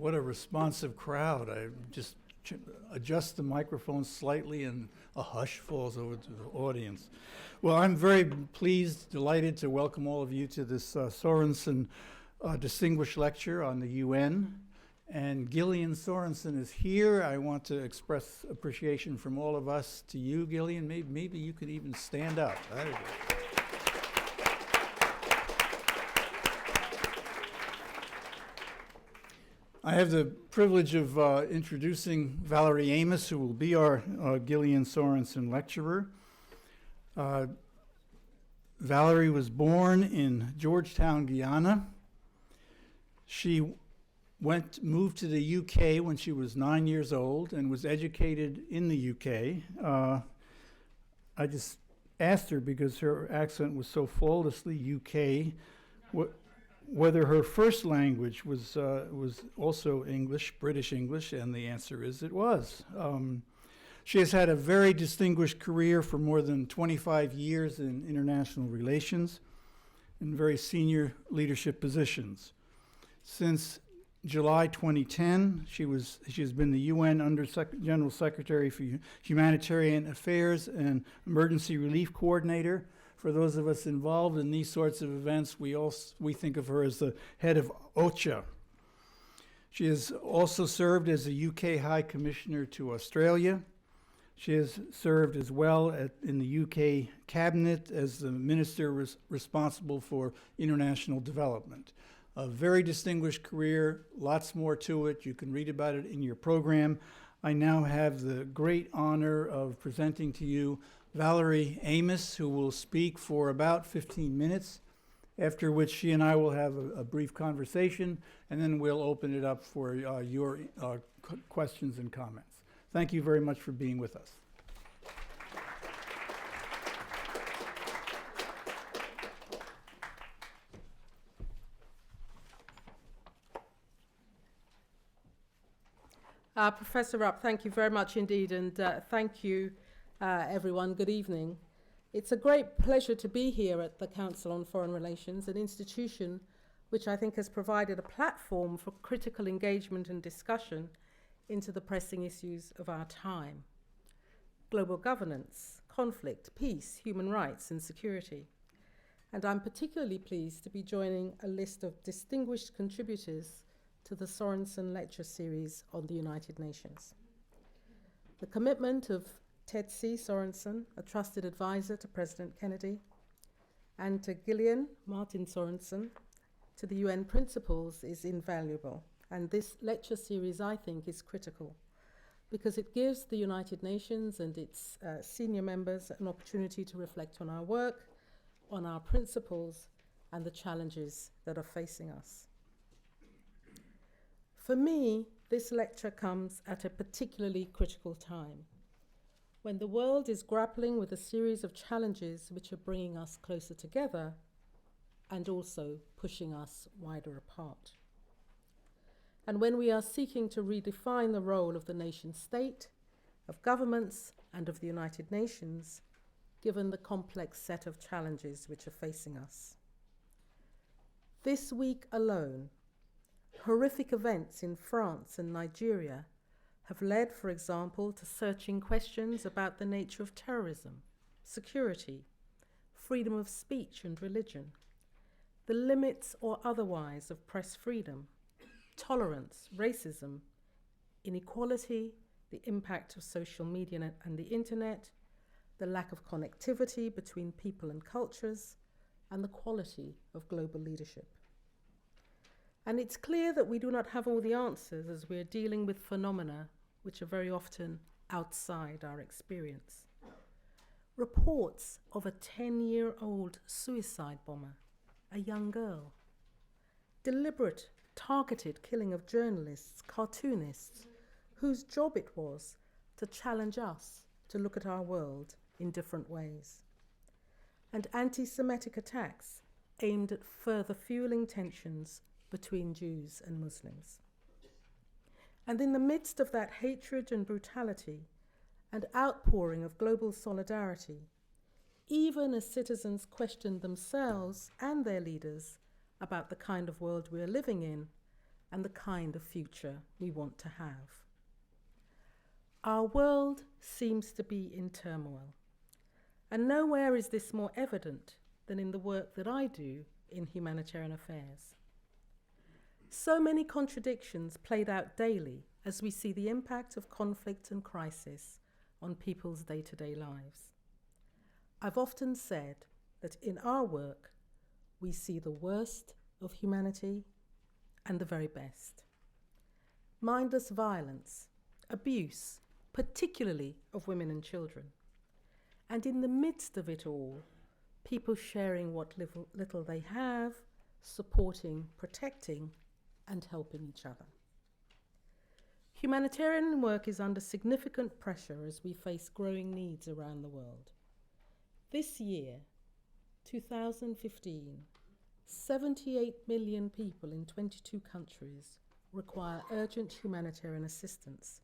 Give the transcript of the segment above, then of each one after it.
what a responsive crowd. I just adjust the microphone slightly and a hush falls over to the audience. Well, I'm very pleased, delighted to welcome all of you to this Sorensen Distinguished Lecture on the UN. And Gillian Sorensen is here. I want to express appreciation from all of us to you, Gillian. Maybe you could even stand up. There you go. I have the privilege of introducing Valerie Amos, who will be our Gillian Sorensen lecturer. Valerie was born in Georgetown, Guyana. She moved to the UK when she was 9 years old and was educated in the UK. I just asked her, because her accent was so flawlessly UK, whether her first language was also English, British English, and the answer is it was. She has had a very distinguished career for more than 25 years in international relations in very senior leadership positions. Since July 2010, she has been the UN General Secretary for Humanitarian Affairs and Emergency Relief Coordinator. For those of us involved in these sorts of events, we think of her as the head of OCHA. She has also served as the UK High Commissioner to Australia. She has served as well in the UK Cabinet as the Minister responsible for international development. A very distinguished career, lots more to it. You can read about it in your program. I now have the great honor of presenting to you Valerie Amos, who will speak for about 15 minutes, after which she and I will have a brief conversation, and then we'll open it up for your questions and comments. Thank you very much for being with us. Professor Rupp, thank you very much indeed, and thank you, everyone. Good evening. It's a great pleasure to be here at the Council on Foreign Relations, an institution which I think has provided a platform for critical engagement and discussion into the pressing issues of our time: global governance, conflict, peace, human rights, and security. And I'm particularly pleased to be joining a list of distinguished contributors to the Sorensen Lecture Series on the United Nations. The commitment of Ted C. Sorensen, a trusted advisor to President Kennedy, and to Gillian Martin Sorensen, to the UN principles, is invaluable. And this lecture series, I think, is critical because it gives the United Nations and its senior members an opportunity to reflect on our work, on our principles, and the challenges that are facing us. For me, this lecture comes at a particularly critical time, when the world is grappling with a series of challenges which are bringing us closer together and also pushing us wider apart. And when we are seeking to redefine the role of the nation state, of governments, and of the United Nations, given the complex set of challenges which are facing us. This week alone, horrific events in France and Nigeria have led, for example, to searching questions about the nature of terrorism, security, freedom of speech and religion, the limits or otherwise of press freedom, tolerance, racism, inequality, the impact of social media and the internet, the lack of connectivity between people and cultures, and the quality of global leadership. And it's clear that we do not have all the answers as we're dealing with phenomena which are very often outside our experience. Reports of a 10-year-old suicide bomber, a young girl. Deliberate, targeted killing of journalists, cartoonists, whose job it was to challenge us to look at our world in different ways. And anti-Semitic attacks aimed at further fueling tensions between Jews and Muslims. And in the midst of that hatred and brutality and outpouring of global solidarity, even as citizens questioned themselves and their leaders about the kind of world we are living in, and the kind of future we want to have. Our world seems to be in turmoil, and nowhere is this more evident than in the work that I do in humanitarian affairs. So many contradictions played out daily as we see the impact of conflict and crisis on people's day-to-day lives. I've often said that in our work, we see the worst of humanity and the very best. Mindless violence, abuse, particularly of women and children. And in the midst of it all, people sharing what little they have, supporting, protecting, and helping each other. Humanitarian work is under significant pressure as we face growing needs around the world. This year, 2015, 78 million people in 22 countries require urgent humanitarian assistance,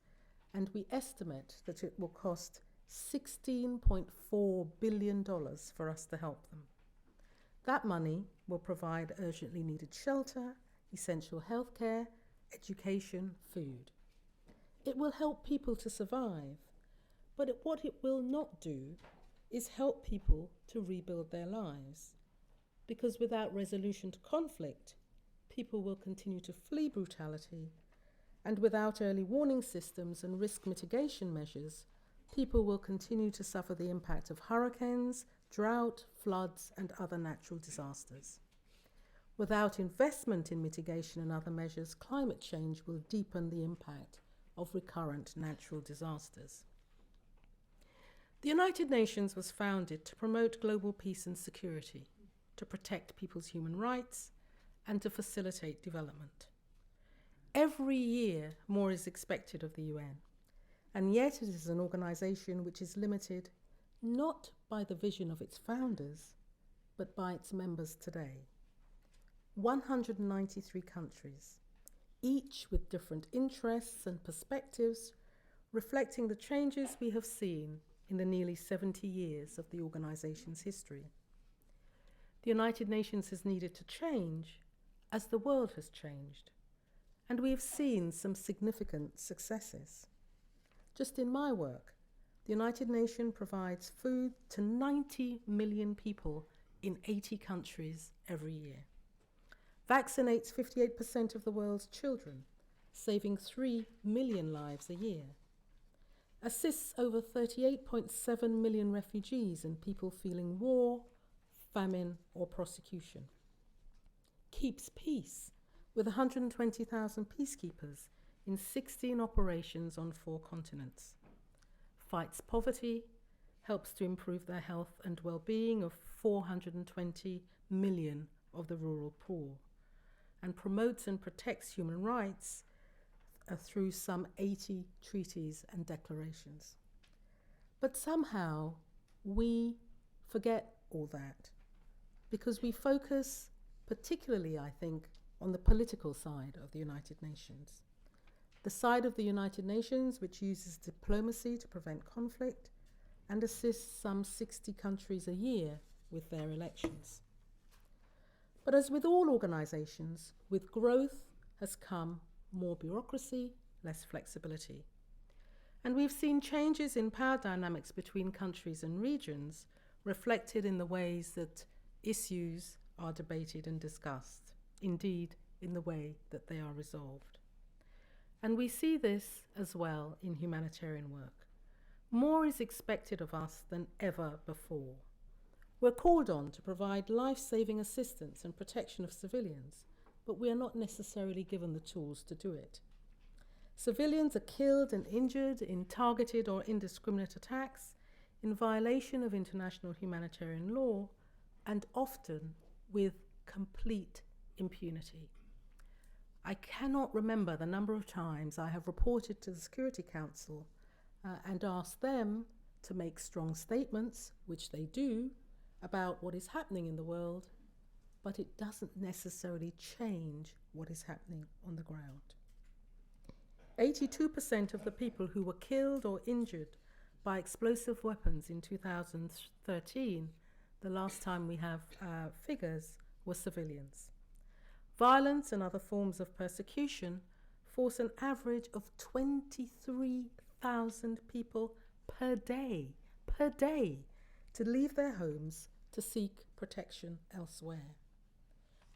and we estimate that it will cost $16.4 billion for us to help them. That money will provide urgently needed shelter, essential healthcare, education, food. It will help people to survive, but what it will not do is help people to rebuild their lives. Because without resolution to conflict, people will continue to flee brutality, and without early warning systems and risk mitigation measures, people will continue to suffer the impact of hurricanes, drought, floods, and other natural disasters. Without investment in mitigation and other measures, climate change will deepen the impact of recurrent natural disasters. The United Nations was founded to promote global peace and security, to protect people's human rights, and to facilitate development. Every year, more is expected of the UN, and yet it is an organization which is limited not by the vision of its founders, but by its members today. 193 countries, each with different interests and perspectives, reflecting the changes we have seen in the nearly 70 years of the organization's history. The United Nations has needed to change as the world has changed, and we have seen some significant successes. Just in my work, the United Nations provides food to 90 million people in 80 countries every year, vaccinates 58% of the world's children, saving 3 million lives a year, assists over 38.7 million refugees and people feeling war, famine, or persecution, keeps peace with 120,000 peacekeepers in 16 operations on 4 continents, fights poverty, helps to improve the health and well-being of 420 million of the rural poor, and promotes and protects human rights through some 80 treaties and declarations. But somehow we forget all that because we focus particularly, I think, on the political side of the United Nations. The side of the United Nations which uses diplomacy to prevent conflict and assists some 60 countries a year with their elections. But as with all organizations, with growth has come more bureaucracy, less flexibility. And we've seen changes in power dynamics between countries and regions reflected in the ways that issues are debated and discussed, indeed in the way that they are resolved. And we see this as well in humanitarian work. More is expected of us than ever before. We're called on to provide life-saving assistance and protection of civilians, but we are not necessarily given the tools to do it. Civilians are killed and injured in targeted or indiscriminate attacks in violation of international humanitarian law and often with complete impunity. I cannot remember the number of times I have reported to the Security Council and asked them to make strong statements, which they do, about what is happening in the world, but it doesn't necessarily change what is happening on the ground. 82% of the people who were killed or injured by explosive weapons in 2013, the last time we have figures, were civilians. Violence and other forms of persecution force an average of 23,000 people per day to leave their homes to seek protection elsewhere.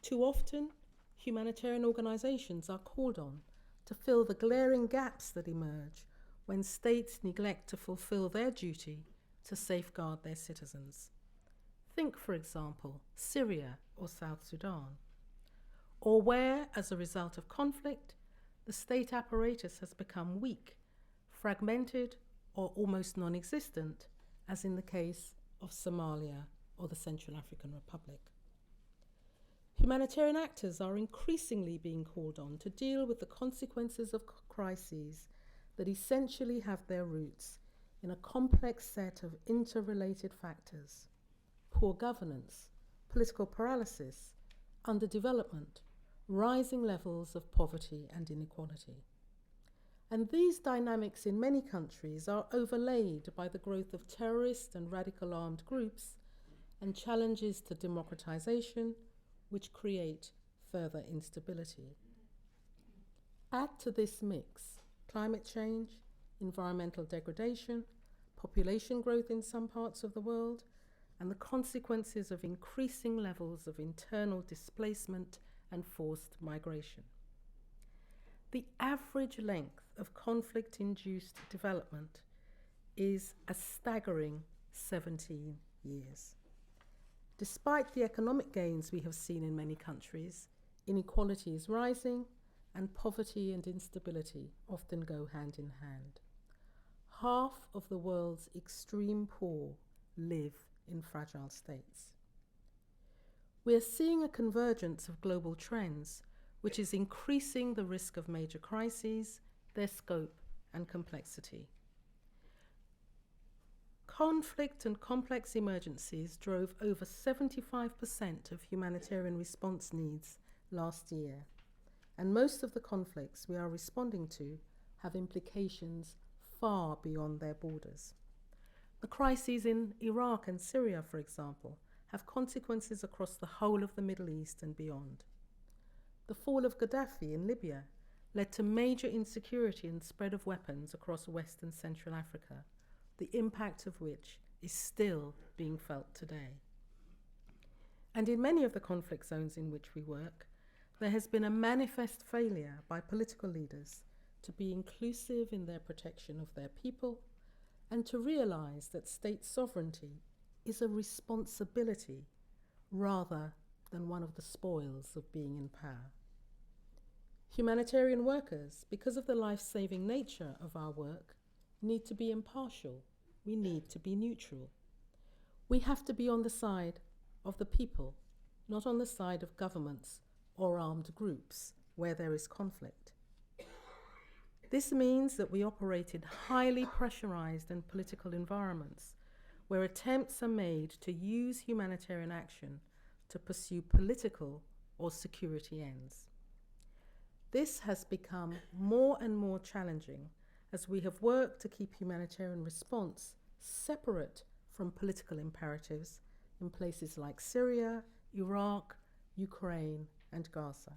Too often, humanitarian organizations are called on to fill the glaring gaps that emerge when states neglect to fulfill their duty to safeguard their citizens. Think, for example, Syria or South Sudan, or where, as a result of conflict, the state apparatus has become weak, fragmented, or almost non-existent, as in the case of Somalia or the Central African Republic. Humanitarian actors are increasingly being called on to deal with the consequences of crises that essentially have their roots in a complex set of interrelated factors: poor governance, political paralysis, underdevelopment, rising levels of poverty and inequality. And these dynamics in many countries are overlaid by the growth of terrorist and radical armed groups and challenges to democratization, which create further instability. Add to this mix climate change, environmental degradation, population growth in some parts of the world, and the consequences of increasing levels of internal displacement and forced migration. The average length of conflict-induced development is a staggering 17 years. Despite the economic gains we have seen in many countries, inequality is rising, and poverty and instability often go hand in hand. Half of the world's extreme poor live in fragile states. We are seeing a convergence of global trends, which is increasing the risk of major crises, their scope and complexity. Conflict and complex emergencies drove over 75% of humanitarian response needs last year, and most of the conflicts we are responding to have implications far beyond their borders. The crises in Iraq and Syria, for example, have consequences across the whole of the Middle East and beyond. The fall of Gaddafi in Libya led to major insecurity and spread of weapons across West and Central Africa, the impact of which is still being felt today. And in many of the conflict zones in which we work, there has been a manifest failure by political leaders to be inclusive in their protection of their people and to realize that state sovereignty is a responsibility rather than one of the spoils of being in power. Humanitarian workers, because of the life-saving nature of our work, need to be impartial. We need to be neutral. We have to be on the side of the people, not on the side of governments or armed groups where there is conflict. This means that we operate in highly pressurized and political environments where attempts are made to use humanitarian action to pursue political or security ends. This has become more and more challenging as we have worked to keep humanitarian response separate from political imperatives in places like Syria, Iraq, Ukraine, and Gaza.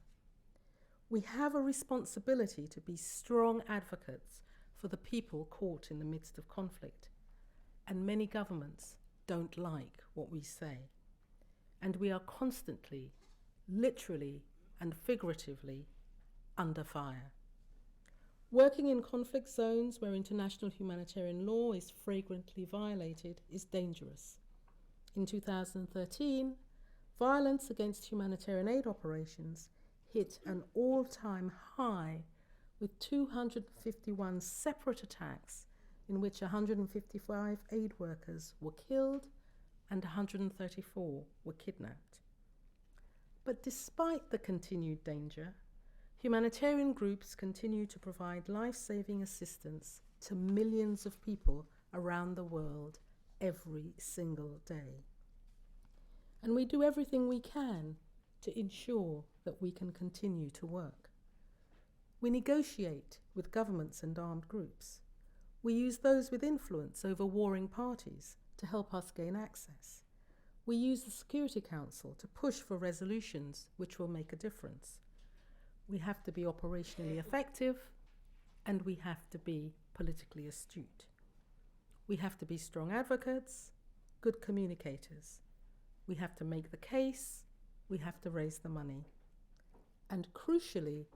We have a responsibility to be strong advocates for the people caught in the midst of conflict, and many governments don't like what we say. And we are constantly, literally and figuratively, under fire. Working in conflict zones where international humanitarian law is flagrantly violated is dangerous. In 2013, violence against humanitarian aid operations hit an all-time high with 251 separate attacks in which 155 aid workers were killed and 134 were kidnapped. But despite the continued danger, humanitarian groups continue to provide life-saving assistance to millions of people around the world every single day. And we do everything we can to ensure that we can continue to work. We negotiate with governments and armed groups. We use those with influence over warring parties to help us gain access. we use the Security Council to push for resolutions which will make a difference. We have to be operationally effective, and we have to be politically astute. We have to be strong advocates, good communicators. We have to make the case, we have to raise the money. And crucially,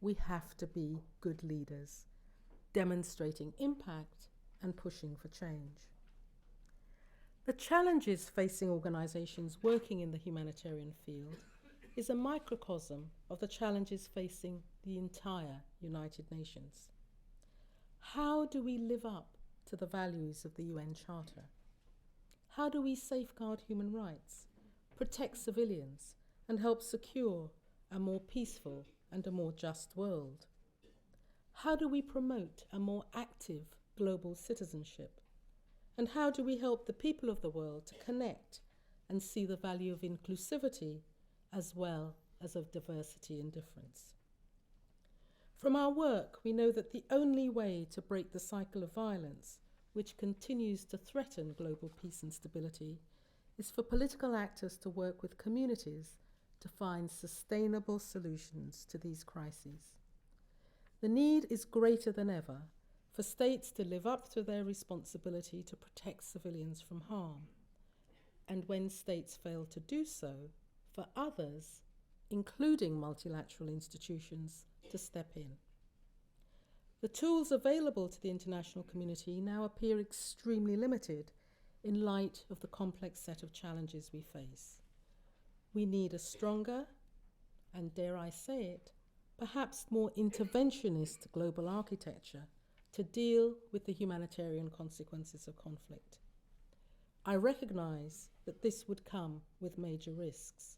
we have to be good leaders, demonstrating impact and pushing for change. The challenges facing organisations working in the humanitarian field is a microcosm of the challenges facing the entire United Nations. How do we live up to the values of the UN Charter? How do we safeguard human rights, protect civilians, and help secure a more peaceful and a more just world? How do we promote a more active global citizenship? And how do we help the people of the world to connect and see the value of inclusivity as well as of diversity and difference? From our work, we know that the only way to break the cycle of violence, which continues to threaten global peace and stability, is for political actors to work with communities to find sustainable solutions to these crises. The need is greater than ever for states to live up to their responsibility to protect civilians from harm, and when states fail to do so, for others, including multilateral institutions, to step in. The tools available to the international community now appear extremely limited in light of the complex set of challenges we face. We need a stronger, and dare I say it, perhaps more interventionist global architecture to deal with the humanitarian consequences of conflict. I recognise that this would come with major risks,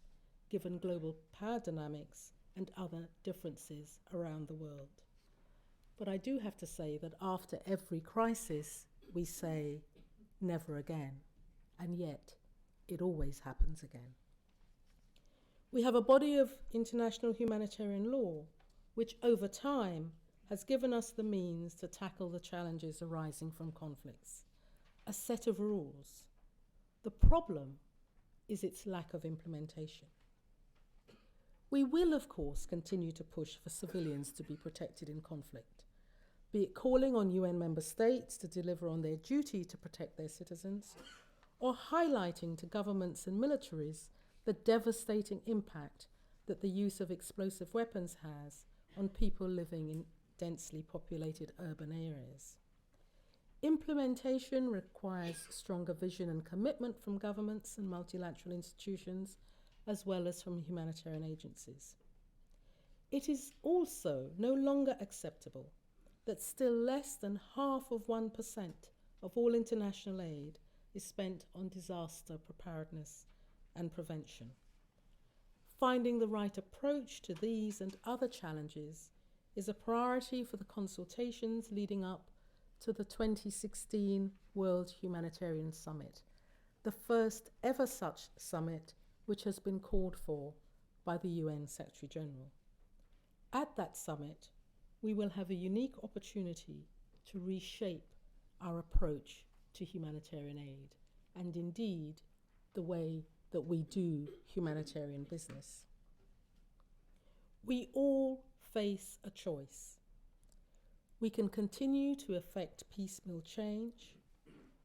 given global power dynamics and other differences around the world. But I do have to say that after every crisis, we say, never again, and yet it always happens again. We have a body of international humanitarian law, which over time has given us the means to tackle the challenges arising from conflicts, a set of rules. The problem is its lack of implementation. We will, of course, continue to push for civilians to be protected in conflict, be it calling on UN member states to deliver on their duty to protect their citizens, or highlighting to governments and militaries the devastating impact that the use of explosive weapons has on people living in densely populated urban areas. Implementation requires stronger vision and commitment from governments and multilateral institutions, as well as from humanitarian agencies. It is also no longer acceptable that still less than 0.5% of all international aid is spent on disaster preparedness and prevention. Finding the right approach to these and other challenges is a priority for the consultations leading up to the 2016 World Humanitarian Summit, the first ever such summit which has been called for by the UN Secretary General. At that summit, we will have a unique opportunity to reshape our approach to humanitarian aid, and indeed the way that we do humanitarian business. We all face a choice. We can continue to effect piecemeal change,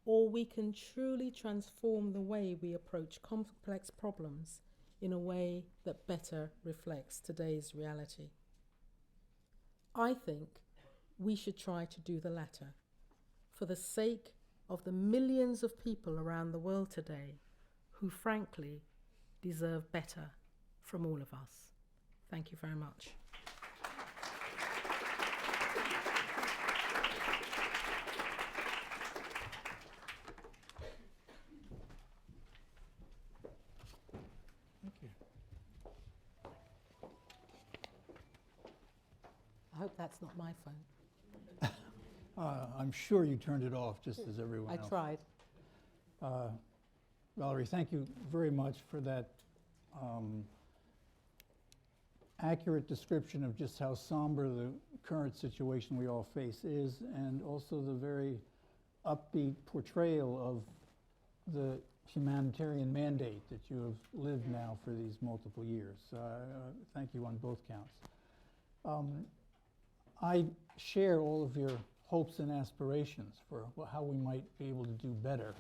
or we can truly transform the way we approach complex problems in a way that better reflects today's reality. I think we should try to do the latter for the sake of the millions of people around the world today who frankly deserve better from all of us. Thank you very much. Thank you. I hope that's not my phone. I'm sure you turned it off just as everyone else. I tried. Valerie, thank you very much for that accurate description of just how somber the current situation we all face is, and also the very upbeat portrayal of the humanitarian mandate that you have lived now for these multiple years. Thank you on both counts. I share all of your hopes and aspirations for how we might be able to do better.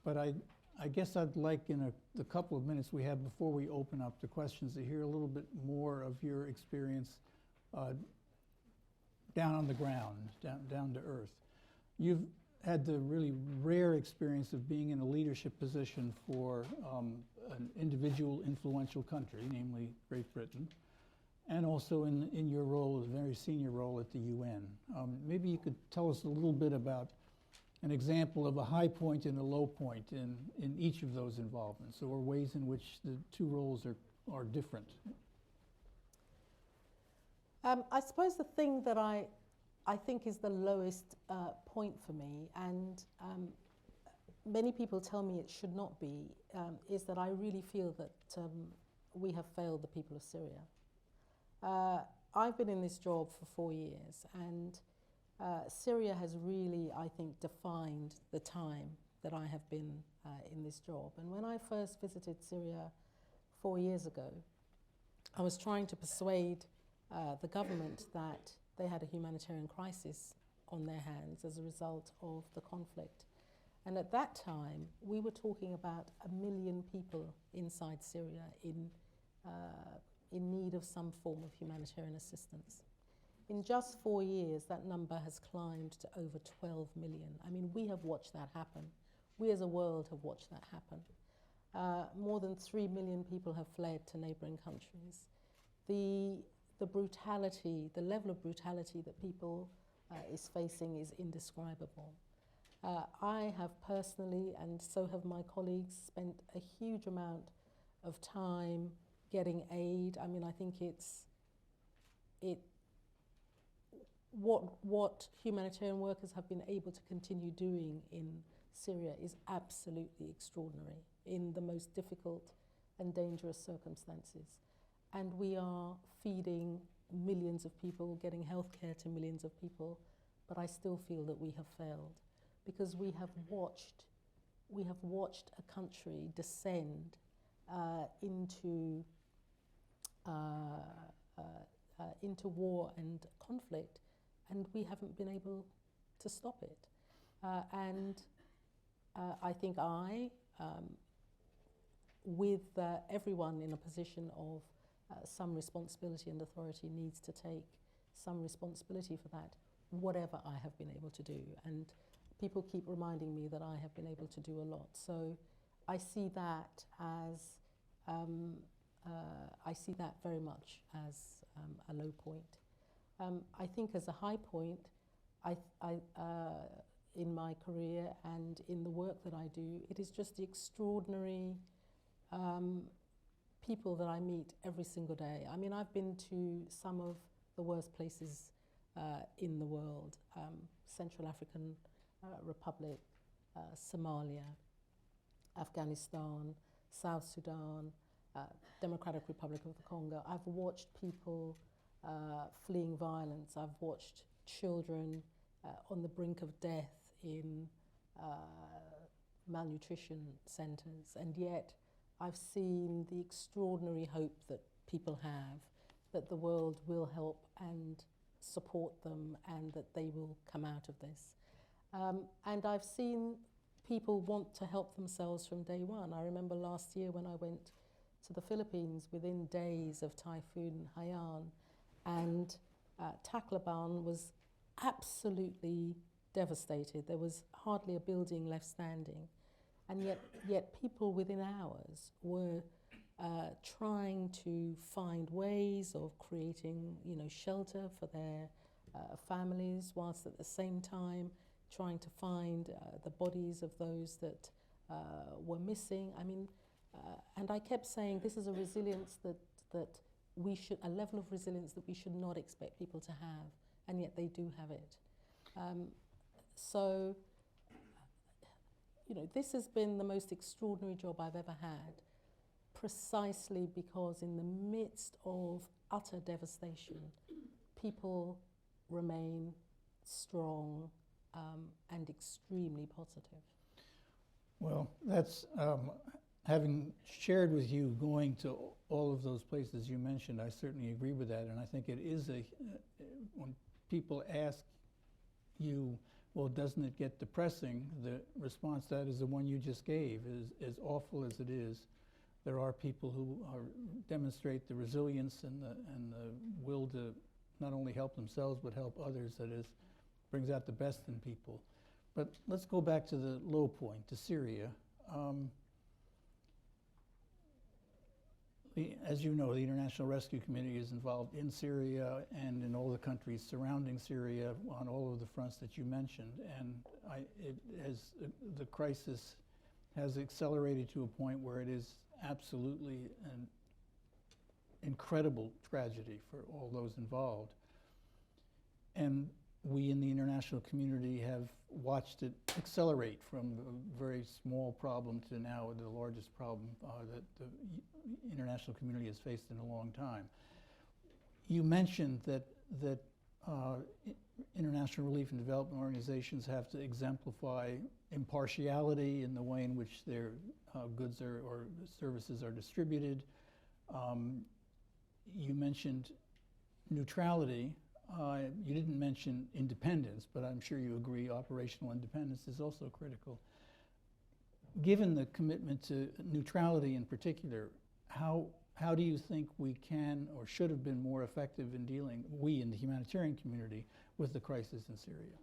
But I guess I'd like, in the couple of minutes we have before we open up the questions, to hear a little bit more of your experience down on the ground, down to earth. You've had the really rare experience of being in a leadership position for an individual influential country, namely Great Britain, and also in your role, a very senior role at the UN. Maybe you could tell us a little bit about an example of a high point and a low point in each of those involvements, or ways in which the two roles are different. I suppose the thing that I think is the lowest point for me, and many people tell me it should not be, is that I really feel that we have failed the people of Syria. I've been in this job for 4 years, and Syria has really, I think, defined the time that I have been in this job. And when I first visited Syria 4 years ago, I was trying to persuade the government that they had a humanitarian crisis on their hands as a result of the conflict. And at that time, we were talking about 1 million people inside Syria in need of some form of humanitarian assistance. In just 4 years, that number has climbed to over 12 million. I mean, we have watched that happen. We as a world have watched that happen. More than 3 million people have fled to neighboring countries. The brutality, the level of brutality that people is facing is indescribable. I have personally, and so have my colleagues, spent a huge amount of time getting aid. I mean, I think what humanitarian workers have been able to continue doing in Syria is absolutely extraordinary in the most difficult and dangerous circumstances. And we are feeding millions of people, getting healthcare to millions of people, but I still feel that we have failed, because we have watched a country descend into war and conflict, and we haven't been able to stop it. I think with everyone in a position of some responsibility and authority, needs to take some responsibility for that, whatever I have been able to do. And people keep reminding me that I have been able to do a lot. So I see that as very much as a low point. I think as a high point, in my career and in the work that I do, it is just the extraordinary people that I meet every single day. I mean, I've been to some of the worst places in the world, Central African Republic, Somalia, Afghanistan, South Sudan, Democratic Republic of the Congo. I've watched people fleeing violence. I've watched children on the brink of death in malnutrition centers, and yet I've seen the extraordinary hope that people have, that the world will help and support them, and that they will come out of this. And I've seen people want to help themselves from day one. I remember last year when I went to the Philippines within days of Typhoon Haiyan, and Tacloban was absolutely devastated. There was hardly a building left standing, and yet people within hours were trying to find ways of creating, shelter for their families, whilst at the same time trying to find the bodies of those that were missing. I mean, and I kept saying this is a resilience that we should, a level of resilience that we should not expect people to have, and yet they do have it. So, this has been the most extraordinary job I've ever had, precisely because in the midst of utter devastation, people remain strong and extremely positive. Well, that's, having shared with you going to all of those places you mentioned, I certainly agree with that. And I think it is when people ask you, well, doesn't it get depressing? The response to that is the one you just gave. As awful as it is, there are people who demonstrate the resilience and the will to not only help themselves but help others. That is, brings out the best in people. But let's go back to the low point, to Syria. As you know, the International Rescue Committee is involved in Syria and in all the countries surrounding Syria on all of the fronts that you mentioned. And the crisis has accelerated to a point where it is absolutely an incredible tragedy for all those involved. And we in the international community have watched it accelerate from a very small problem to now the largest problem that the international community has faced in a long time. You mentioned that international relief and development organizations have to exemplify impartiality in the way in which their goods or services are distributed. You mentioned neutrality. You didn't mention independence, but I'm sure you agree operational independence is also critical. Given the commitment to neutrality in particular, how do you think we can or should have been more effective in dealing, we in the humanitarian community, with the crisis in Syria?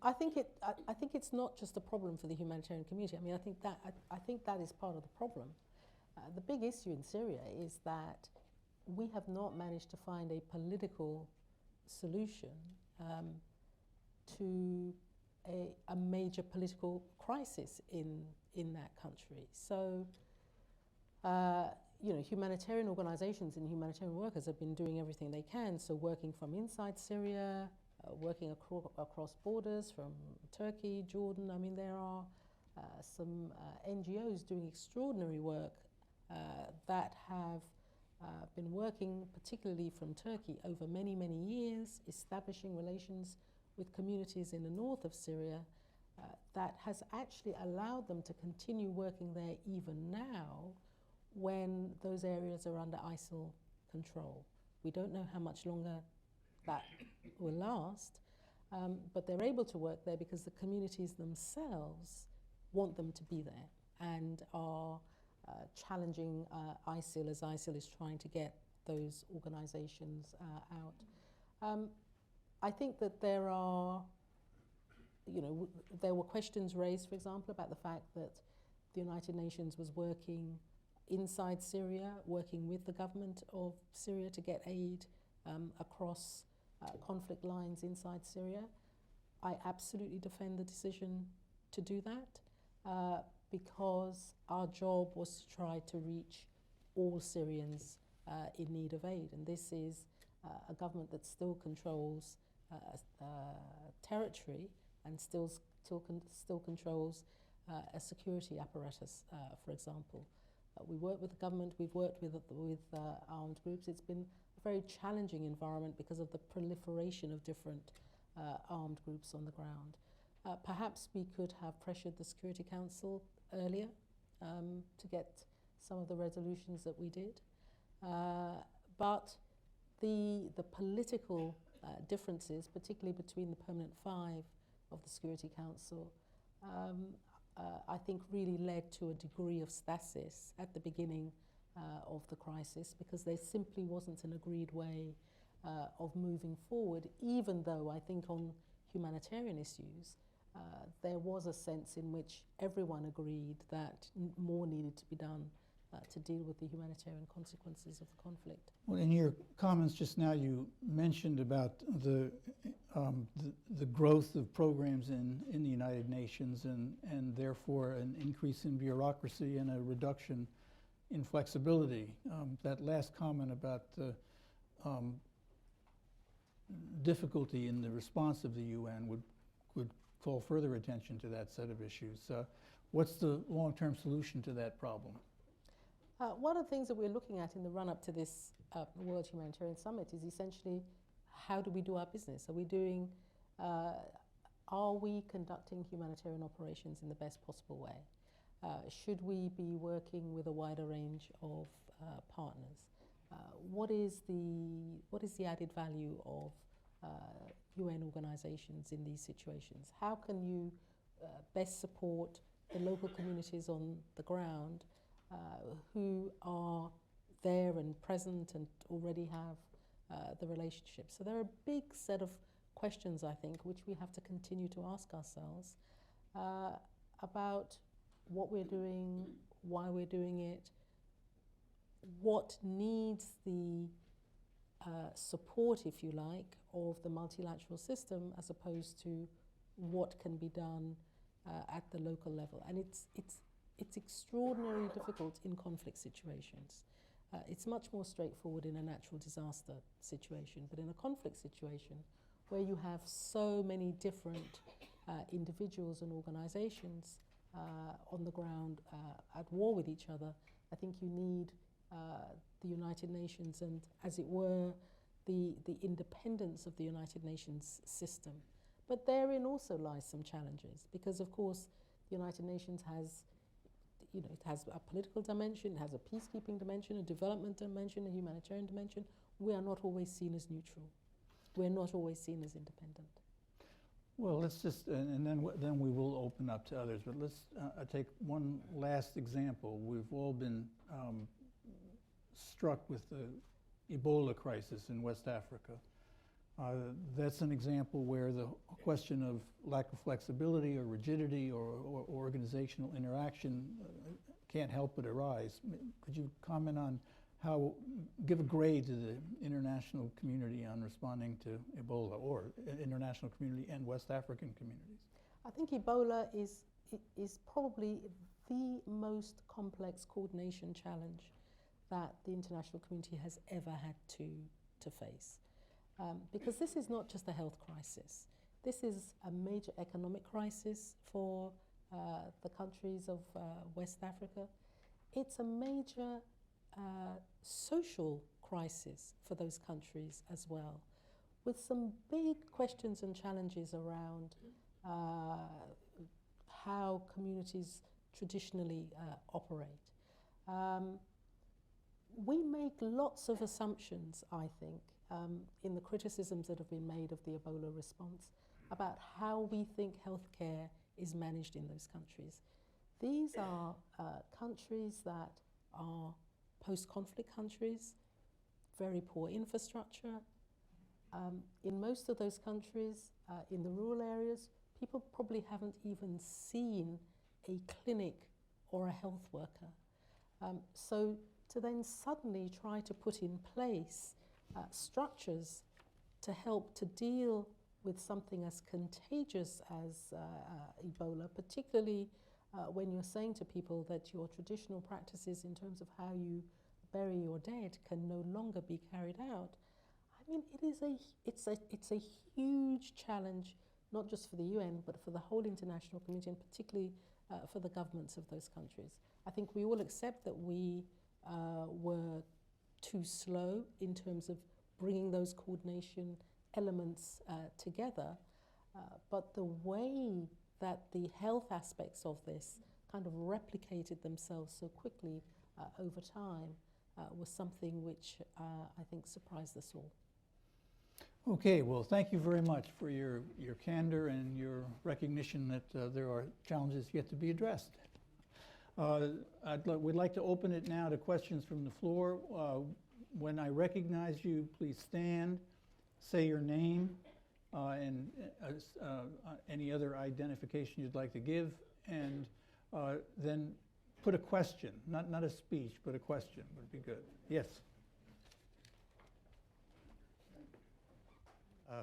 I think it's not just a problem for the humanitarian community. I mean, I think that is part of the problem. The big issue in Syria is that we have not managed to find a political solution to a major political crisis in that country. So, humanitarian organizations and humanitarian workers have been doing everything they can. So working from inside Syria, working across borders from Turkey, Jordan. I mean, there are some NGOs doing extraordinary work that have been working, particularly from Turkey, over many, many years, establishing relations with communities in the north of Syria that has actually allowed them to continue working there even now when those areas are under ISIL control. We don't know how much longer that will last, but they're able to work there because the communities themselves want them to be there and are challenging ISIL as ISIL is trying to get those organizations out. I think that there were questions raised, for example, about the fact that the United Nations was working inside Syria, working with the government of Syria to get aid across conflict lines inside Syria. I absolutely defend the decision to do that because our job was to try to reach all Syrians in need of aid. And this is a government that still controls territory and still controls a security apparatus, for example. We work with the government, we've worked with armed groups. It's been a very challenging environment because of the proliferation of different armed groups on the ground. Perhaps we could have pressured the Security Council earlier to get some of the resolutions that we did. But the political differences, particularly between the Permanent Five of the Security Council, I think really led to a degree of stasis at the beginning of the crisis because there simply wasn't an agreed way of moving forward, even though I think on humanitarian issues there was a sense in which everyone agreed that more needed to be done to deal with the humanitarian consequences of the conflict. Well, in your comments just now, you mentioned about the growth of programs in the United Nations and therefore an increase in bureaucracy and a reduction in flexibility. That last comment about the difficulty in the response of the UN would call further attention to that set of issues. What's the long-term solution to that problem? One of the things that we're looking at in the run-up to this World Humanitarian Summit is essentially how do we do our business? Are we doing are we conducting humanitarian operations in the best possible way? Should we be working with a wider range of partners? What is the added value of UN organizations in these situations? How can you best support the local communities on the ground who are there and present and already have the relationship? So there are a big set of questions, I think, which we have to continue to ask ourselves about what we're doing, why we're doing it, what needs the support, if you like, of the multilateral system as opposed to what can be done at the local level. And it's extraordinarily difficult in conflict situations. It's much more straightforward in a natural disaster situation, but in a conflict situation where you have so many different individuals and organizations on the ground at war with each other, I think you need the United Nations and, as it were, the independence of the United Nations system. But therein also lies some challenges because, of course, the United Nations has, it has a political dimension, it has a peacekeeping dimension, a development dimension, a humanitarian dimension. We are not always seen as neutral. We're not always seen as independent. Well, let's just, and then we will open up to others, but let's take one last example. We've all been struck with the Ebola crisis in West Africa. That's an example where the question of lack of flexibility or rigidity or organizational interaction can't help but arise. Could you comment on how, give a grade to the international community on responding to Ebola, or international community and West African communities? I think Ebola is probably the most complex coordination challenge that the international community has ever had to face. Because this is not just a health crisis. This is a major economic crisis for the countries of West Africa. It's a major social crisis for those countries as well, with some big questions and challenges around how communities traditionally operate. We make lots of assumptions, I think, in the criticisms that have been made of the Ebola response about how we think healthcare is managed in those countries. These are countries that are post-conflict countries, very poor infrastructure. In most of those countries, in the rural areas, people probably haven't even seen a clinic or a health worker. So to then suddenly try to put in place structures to help to deal with something as contagious as Ebola, particularly when you're saying to people that your traditional practices in terms of how you bury your dead can no longer be carried out. I mean, it's a huge challenge, not just for the UN, but for the whole international community, and particularly for the governments of those countries. I think we all accept that we were too slow in terms of bringing those coordination elements together, but the way that the health aspects of this kind of replicated themselves so quickly over time was something which I think surprised us all. Okay, well, thank you very much for your candor and your recognition that there are challenges yet to be addressed. We'd like to open it now to questions from the floor. When I recognize you, please stand, say your name, and any other identification you'd like to give, and then put a question, not a speech, but a question would be good. Yes.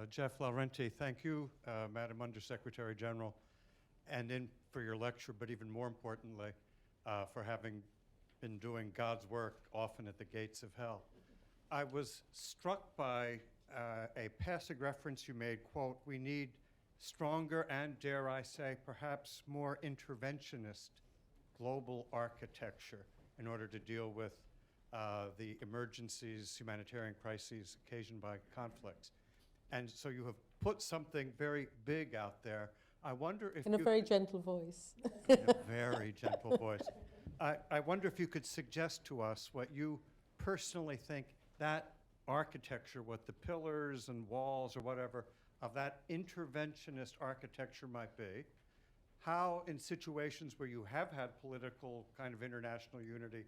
Jeff Laurenti, thank you, Madam Undersecretary General, and for your lecture, but even more importantly, for having been doing God's work often at the gates of hell. I was struck by a passing reference you made, quote, "We need stronger and, dare I say, perhaps more interventionist global architecture in order to deal with the emergencies, humanitarian crises occasioned by conflicts." And so you have put something very big out there. I wonder if In a you very gentle voice. in a very gentle voice. I wonder if you could suggest to us what you personally think that architecture, what the pillars and walls or whatever of that interventionist architecture might be, how in situations where you have had political kind of international unity,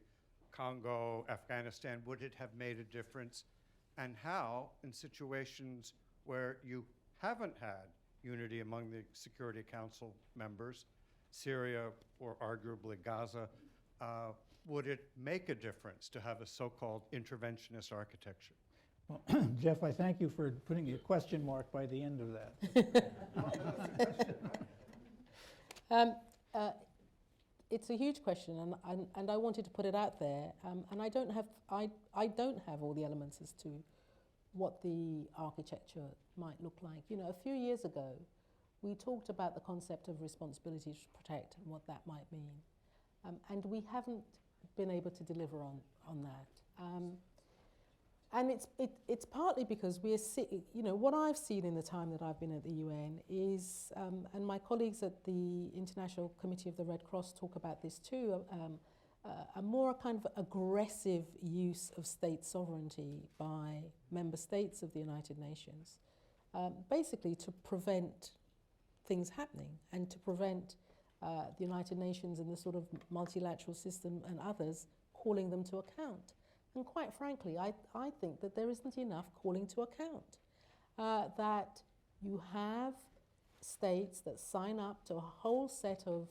Congo, Afghanistan, would it have made a difference? And how in situations where you haven't had unity among the Security Council members, Syria or arguably Gaza, would it make a difference to have a so-called interventionist architecture? Well, Jeff, I thank you for putting a question mark by the end of that. It's a huge question, and I wanted to put it out there. And I don't have all the elements as to what the architecture might look like. You know, a few years ago, we talked about the concept of responsibility to protect and what that might mean, and we haven't been able to deliver on that. And it's partly because you know, what I've seen in the time that I've been at the UN is, and my colleagues at the International Committee of the Red Cross talk about this too, a more kind of aggressive use of state sovereignty by member states of the United Nations, basically to prevent things happening and to prevent the United Nations and the sort of multilateral system and others calling them to account. And quite frankly, I think that there isn't enough calling to account. That you have states that sign up to a whole set of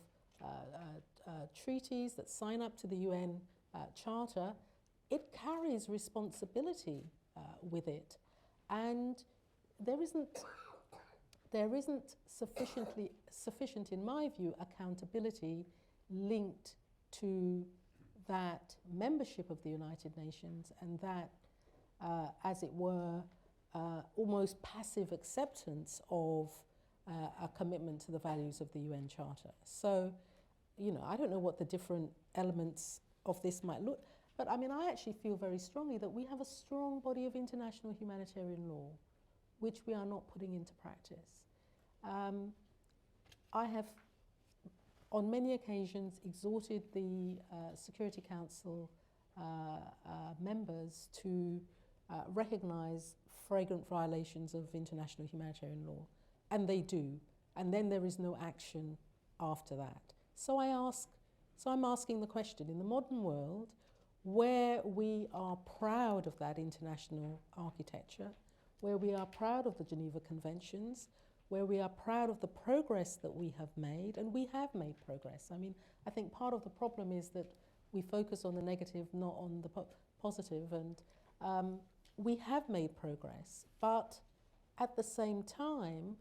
treaties, that sign up to the UN Charter. It carries responsibility with it. And there isn't sufficient, in my view, accountability linked to that membership of the United Nations and that, as it were, almost passive acceptance of a commitment to the values of the UN Charter. So, you know, I don't know what the different elements of this might look, but I mean, I actually feel very strongly that we have a strong body of international humanitarian law, which we are not putting into practice. I have, on many occasions, exhorted the Security Council members to recognise flagrant violations of international humanitarian law, and they do, and then there is no action after that. So I'm asking the question, in the modern world, where we are proud of that international architecture, where we are proud of the Geneva Conventions, where we are proud of the progress that we have made, and we have made progress. I mean, I think part of the problem is that we focus on the negative, not on the positive, and we have made progress, but at the same time,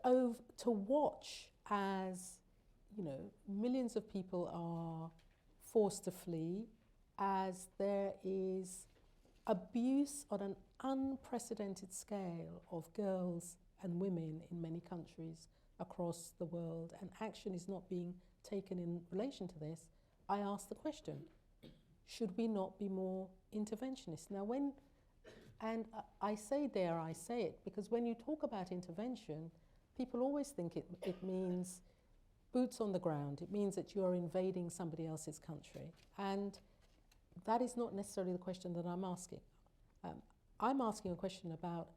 to watch as, you know, millions of people are forced to flee, as there is abuse on an unprecedented scale of girls and women in many countries across the world, and action is not being taken in relation to this, I ask the question, should we not be more interventionist? Now and I say dare I say it, because when you talk about intervention, people always think it means boots on the ground. It means that you are invading somebody else's country. And that is not necessarily the question that I'm asking. I'm asking a question about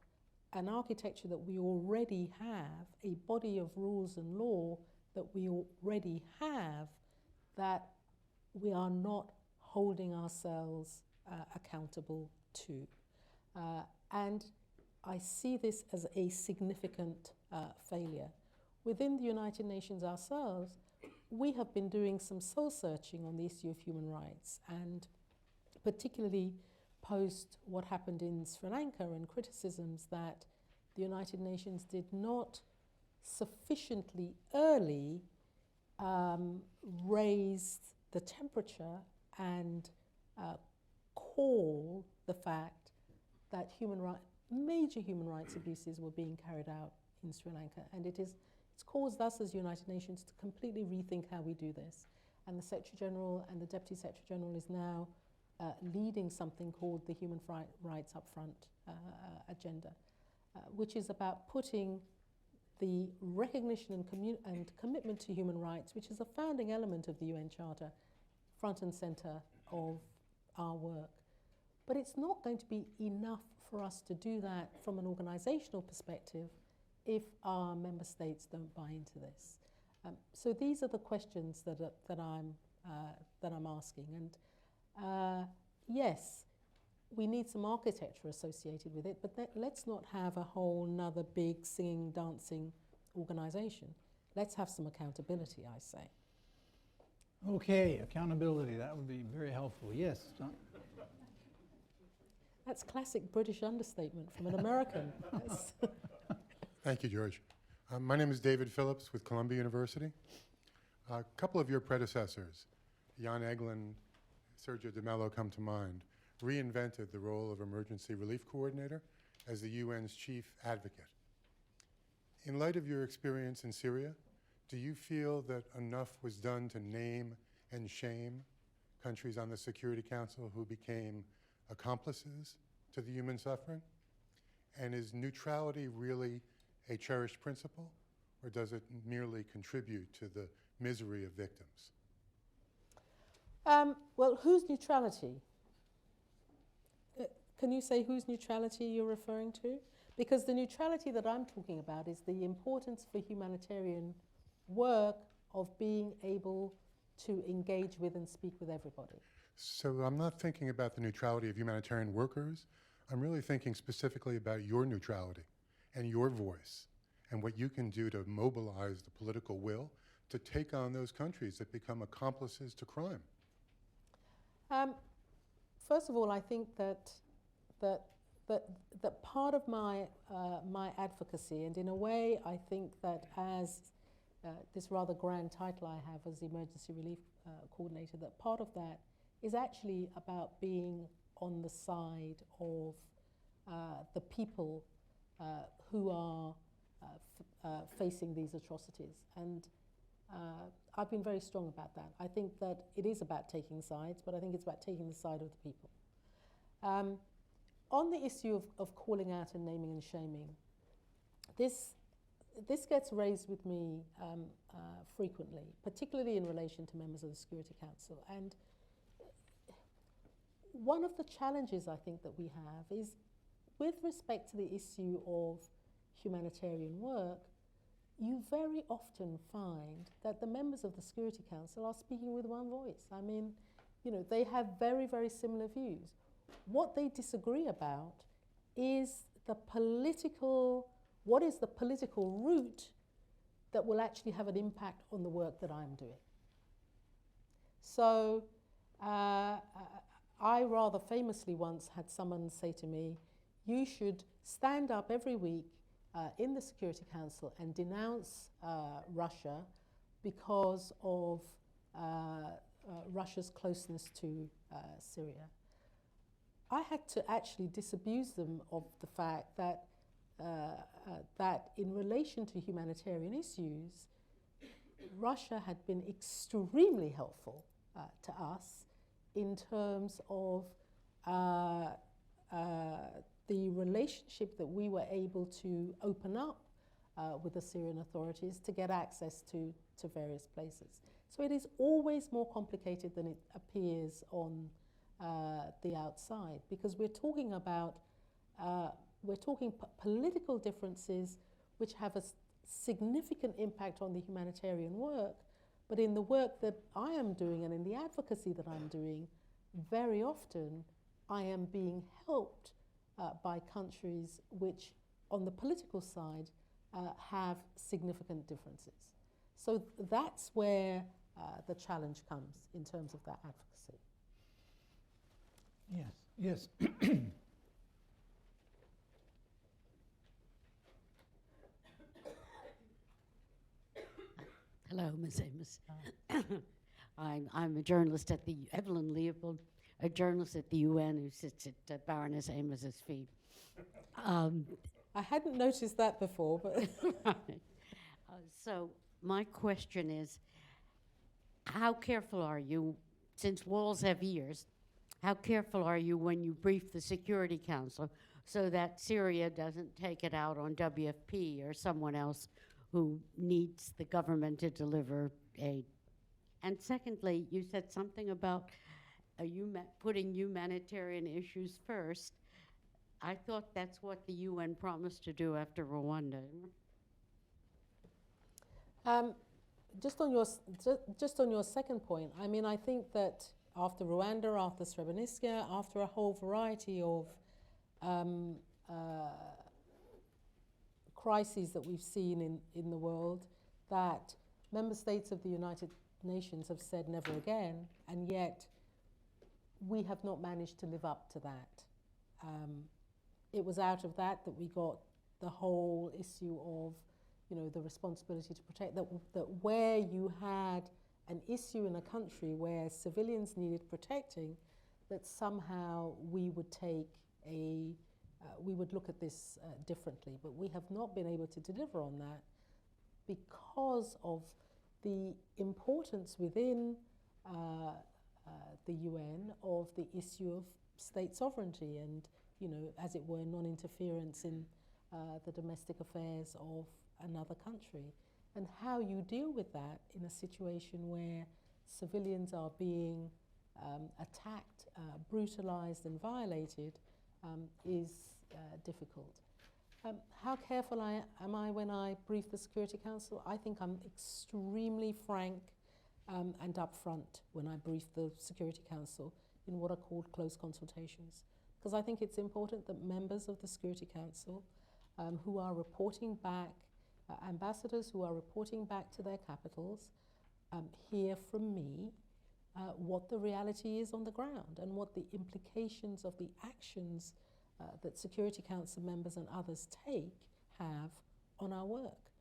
an architecture that we already have, a body of rules and law that we already have, that we are not holding ourselves accountable to. And I see this as a significant failure. Within the United Nations ourselves, we have been doing some soul searching on the issue of human rights, and particularly post what happened in Sri Lanka and criticisms that the United Nations did not sufficiently early raise the temperature and call the fact that major human rights abuses were being carried out in Sri Lanka. And it's caused us as United Nations to completely rethink how we do this. And the Secretary General and the Deputy Secretary General is now leading something called the Human Rights Upfront agenda, which is about putting the recognition and commitment to human rights, which is a founding element of the UN Charter, front and centre of our work. But it's not going to be enough for us to do that from an organisational perspective if our member states don't buy into this. So these are the questions that I'm asking. And yes, we need some architecture associated with it, but let's not have a whole nother big singing, dancing organisation. Let's have some accountability, I say. Okay, accountability, that would be very helpful. Yes, John? That's classic British understatement from an American. Yes. Thank you, George. My name is David Phillips with Columbia University. A couple of your predecessors, Jan Eglin, Sergio de Mello come to mind, reinvented the role of Emergency Relief Coordinator as the UN's chief advocate. In light of your experience in Syria, do you feel that enough was done to name and shame countries on the Security Council who became accomplices to the human suffering? And is neutrality really a cherished principle, or does it merely contribute to the misery of victims? Well, whose neutrality? Can you say whose neutrality you're referring to? Because the neutrality that I'm talking about is the importance for humanitarian work of being able to engage with and speak with everybody. So I'm not thinking about the neutrality of humanitarian workers. I'm really thinking specifically about your neutrality and your voice and what you can do to mobilize the political will to take on those countries that become accomplices to crime. First of all, I think that part of my my advocacy, and in a way, I think that as this rather grand title I have as the Emergency Relief Coordinator, that part of that is actually about being on the side of the people who are facing these atrocities. And I've been very strong about that. I think that it is about taking sides, but I think it's about taking the side of the people. On the issue of calling out and naming and shaming, this gets raised with me frequently, particularly in relation to members of the Security Council. And one of the challenges I think that we have is with respect to the issue of humanitarian work, you very often find that the members of the Security Council are speaking with one voice. I mean, you know, they have very, very similar views. What they disagree about is what is the political route that will actually have an impact on the work that I'm doing. So I rather famously once had someone say to me, you should stand up every week in the Security Council and denounce Russia because of Russia's closeness to Syria. I had to actually disabuse them of the fact that that in relation to humanitarian issues, Russia had been extremely helpful to us in terms of the relationship that we were able to open up with the Syrian authorities to get access to various places. So it is always more complicated than it appears on the outside, because we're talking about political differences which have a significant impact on the humanitarian work, but in the work that I am doing and in the advocacy that I'm doing, very often I am being helped by countries which, on the political side, have significant differences. So that's where the challenge comes in terms of that advocacy. Yes, yes. Hello, Ms. Amos. I'm a journalist at the, Evelyn Leopold, a journalist at the UN who sits at Baroness Amos's feet. I hadn't noticed that before, but so my question is, how careful are you, since walls have ears, how careful are you when you brief the Security Council so that Syria doesn't take it out on WFP or someone else who needs the government to deliver aid? And secondly, you said something about putting humanitarian issues first. I thought that's what the UN promised to do after Rwanda. Just on your second point, I mean, I think that after Rwanda, after Srebrenica, after a whole variety of crises that we've seen in the world, that member states of the United Nations have said never again, and yet we have not managed to live up to that. It was out of that we got the whole issue of, the responsibility to protect, that where you had an issue in a country where civilians needed protecting, that somehow we would we would look at this differently. But we have not been able to deliver on that because of the importance within the UN of the issue of state sovereignty and, as it were, non-interference in the domestic affairs of another country, and how you deal with that in a situation where civilians are being attacked, brutalized and violated is difficult. How careful am I when I brief the Security Council? I think I'm extremely frank and upfront when I brief the Security Council in what are called close consultations, because I think it's important that members of the Security Council who are reporting back, ambassadors who are reporting back to their capitals, hear from me what the reality is on the ground and what the implications of the actions that Security Council members and others have on our work.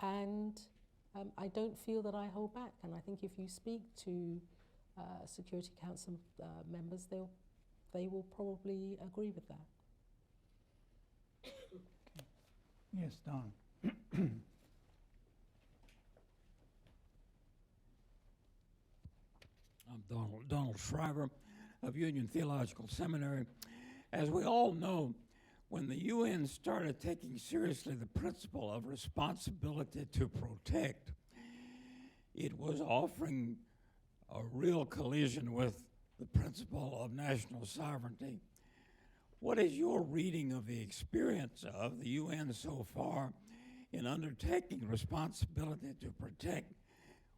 I don't feel that I hold back, and I think if you speak to Security Council members, they will probably agree with that. Yes, Don. I'm Donald Shriver of Union Theological Seminary. As we all know, when the UN started taking seriously the principle of responsibility to protect, it was offering a real collision with the principle of national sovereignty. What is your reading of the experience of the UN so far in undertaking responsibility to protect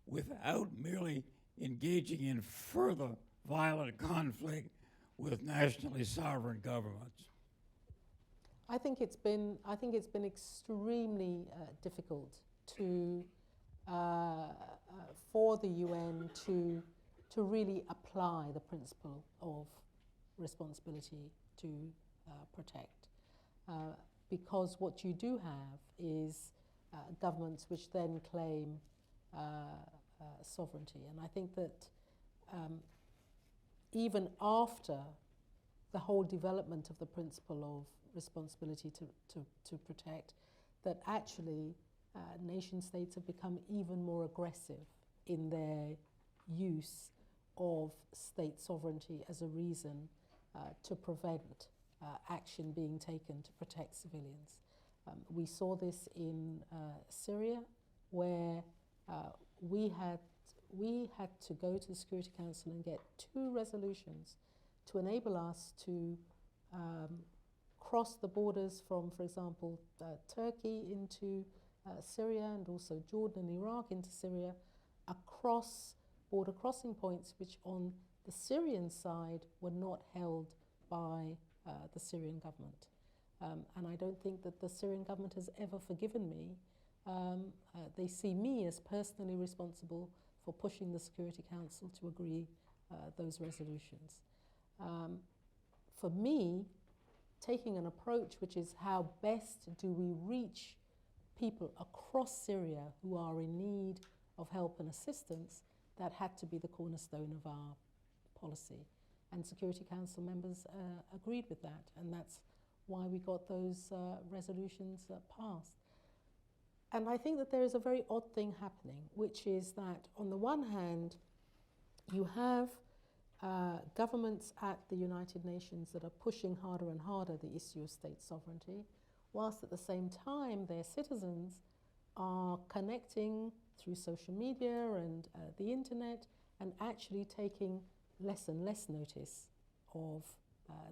without merely engaging in further violent conflict with nationally sovereign governments? I think it's been extremely difficult to for the UN to really apply the principle of responsibility to protect, because what you do have is governments which then claim sovereignty, and I think that even after the whole development of the principle of responsibility to protect, that actually nation states have become even more aggressive in their use of state sovereignty as a reason to prevent action being taken to protect civilians. We saw this in Syria, where we had to go to the Security Council and get 2 resolutions to enable us to cross the borders from, for example, Turkey into Syria, and also Jordan and Iraq into Syria, across border crossing points which on the Syrian side were not held by the Syrian government. And I don't think that the Syrian government has ever forgiven me. They see me as personally responsible for pushing the Security Council to agree those resolutions. For me, taking an approach which is how best do we reach people across Syria who are in need of help and assistance, that had to be the cornerstone of our policy. And Security Council members agreed with that, and that's why we got those resolutions passed. And I think that there is a very odd thing happening, which is that on the one hand, you have governments at the United Nations that are pushing harder and harder the issue of state sovereignty, whilst at the same time their citizens are connecting through social media and the internet and actually taking less and less notice of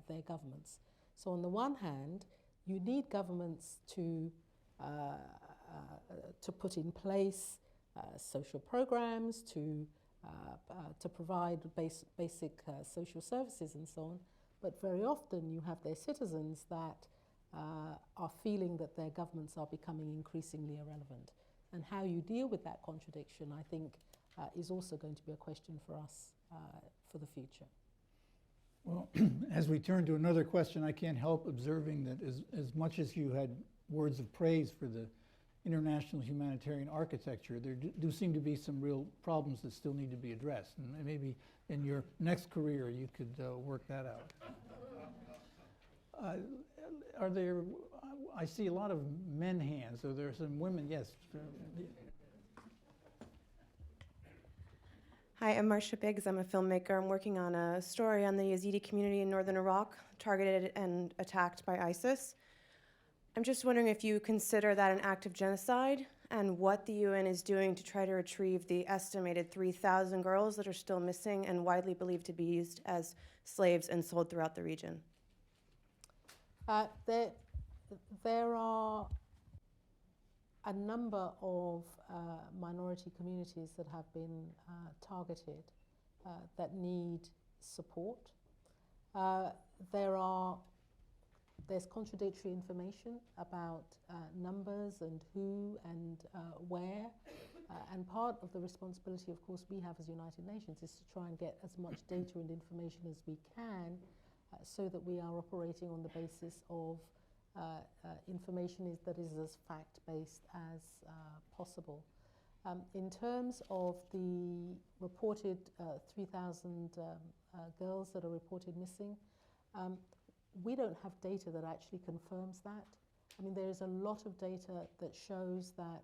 their governments. So on the one hand, you need governments to put in place social programs, to provide basic social services and so on. But very often you have their citizens that are feeling that their governments are becoming increasingly irrelevant. And how you deal with that contradiction, I think, is also going to be a question for us for the future. Well, as we turn to another question, I can't help observing that as much as you had words of praise for the international humanitarian architecture, there do seem to be some real problems that still need to be addressed. And maybe in your next career you could work that out. Are there, I see a lot of men hands, so there are some women, yes. Hi, I'm Marcia Biggs. I'm a filmmaker. I'm working on a story on the Yazidi community in northern Iraq, targeted and attacked by ISIS. I'm just wondering if you consider that an act of genocide and what the UN is doing to try to retrieve the estimated 3,000 girls that are still missing and widely believed to be used as slaves and sold throughout the region. There are a number of minority communities that have been targeted that need support. There's contradictory information about numbers and who and where. And part of the responsibility, of course, we have as United Nations is to try and get as much data and information as we can so that we are operating on the basis of information that is as fact-based as possible. In terms of the reported 3,000 girls that are reported missing, we don't have data that actually confirms that. I mean, there is a lot of data that shows that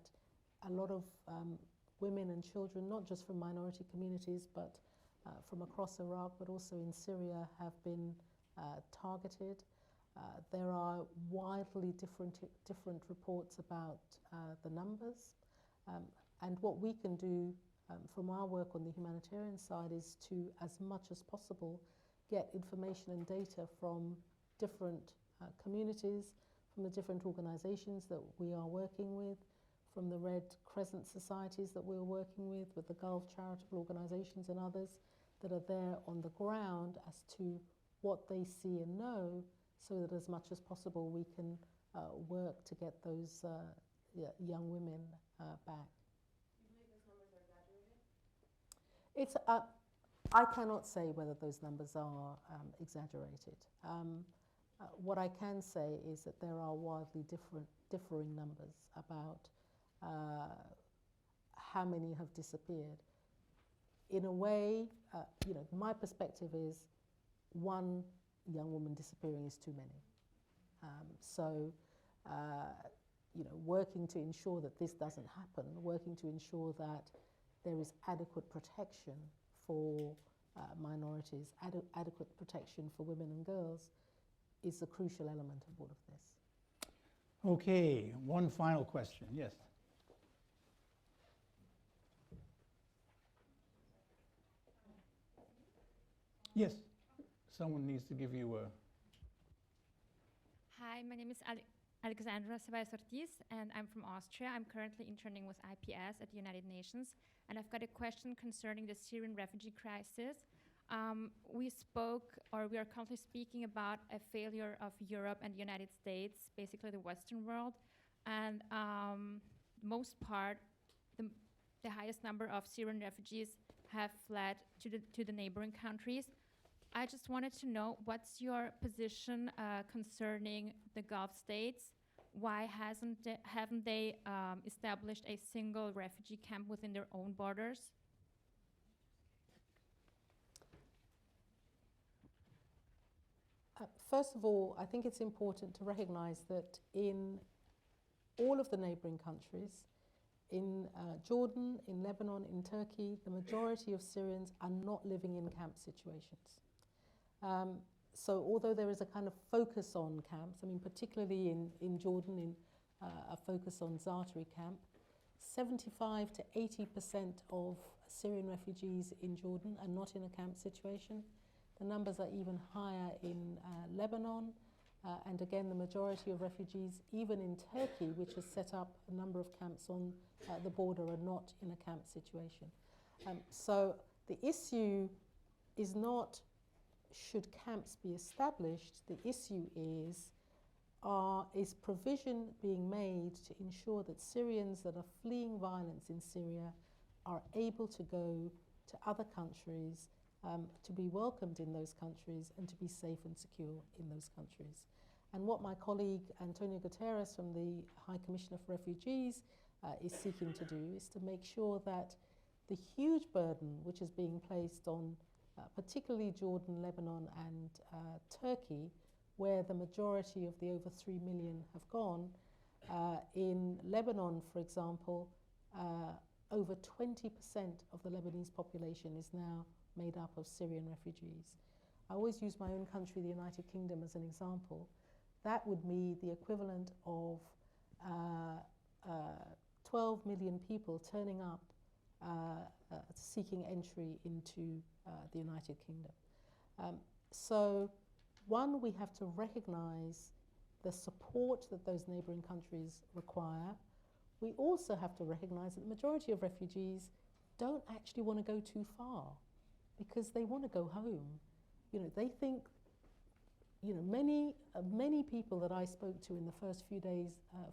a lot of women and children, not just from minority communities, but from across Iraq, but also in Syria, have been targeted. There are wildly different reports about the numbers. And what we can do from our work on the humanitarian side is to, as much as possible, get information and data from different communities, from the different organizations that we are working with, from the Red Crescent societies that we're working with the Gulf charitable organizations and others that are there on the ground as to what they see and know, so that as much as possible we can work to get those young women back. Do you believe those numbers are exaggerated? I cannot say whether those numbers are exaggerated. What I can say is that there are wildly differing numbers about how many have disappeared. In a way, my perspective is one young woman disappearing is too many. Working to ensure that this doesn't happen, working to ensure that there is adequate protection for minorities, adequate protection for women and girls is a crucial element of all of this. Okay, one final question, yes. Yes, someone needs to give you a... Hi, my name is Alexandra Ceballos Ortiz, and I'm from Austria. I'm currently interning with IPS at the United Nations, and I've got a question concerning the Syrian refugee crisis. We are currently speaking about a failure of Europe and the United States, basically the Western world, and the highest number of Syrian refugees have fled to the neighboring countries. I just wanted to know, what's your position concerning the Gulf states? Why haven't they established a single refugee camp within their own borders? First of all, I think it's important to recognize that in all of the neighboring countries, In Jordan, in Lebanon, in Turkey, the majority of Syrians are not living in camp situations. So although there is a kind of focus on camps, I mean, particularly in Jordan, a focus on Zaatari camp, 75 to 80% of Syrian refugees in Jordan are not in a camp situation. The numbers are even higher in Lebanon, and again, the majority of refugees, even in Turkey, which has set up a number of camps on the border, are not in a camp situation. So the issue is not should camps be established. The issue is provision being made to ensure that Syrians that are fleeing violence in Syria are able to go to other countries, to be welcomed in those countries, and to be safe and secure in those countries. And what my colleague Antonio Guterres from the High Commissioner for Refugees is seeking to do is to make sure that the huge burden which is being placed on particularly Jordan, Lebanon and Turkey, where the majority of the over 3 million have gone. In Lebanon, for example, over 20% of the Lebanese population is now made up of Syrian refugees. I always use my own country, the United Kingdom, as an example. That would be the equivalent of 12 million people turning up seeking entry into the United Kingdom. So, one, we have to recognize the support that those neighboring countries require. We also have to recognize that the majority of refugees don't actually want to go too far because they want to go home. You know, they think, you know, many people that I spoke to in the first few days,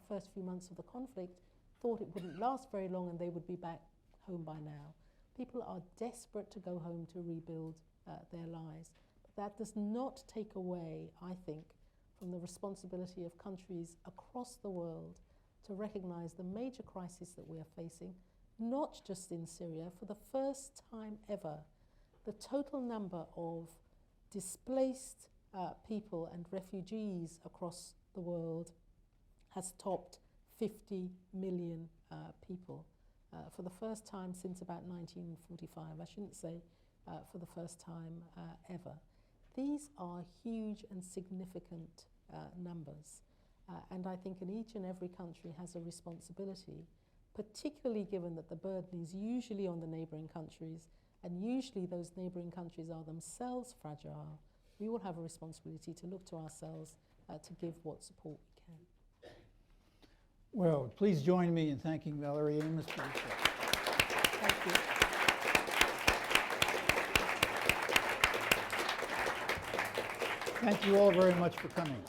first few months of the conflict thought it wouldn't last very long and they would be back home by now. People are desperate to go home to rebuild their lives. But that does not take away, I think, from the responsibility of countries across the world to recognize the major crisis that we are facing, not just in Syria. For the first time ever, the total number of displaced people and refugees across the world has topped 50 million people for the first time since about 1945. I shouldn't say for the first time ever. These are huge and significant numbers. And I think in each and every country has a responsibility, particularly given that the burden is usually on the neighbouring countries, and usually those neighbouring countries are themselves fragile. We all have a responsibility to look to ourselves to give what support we can. Well, please join me in thanking Valerie Amos for this. Thank you. Thank you all very much for coming.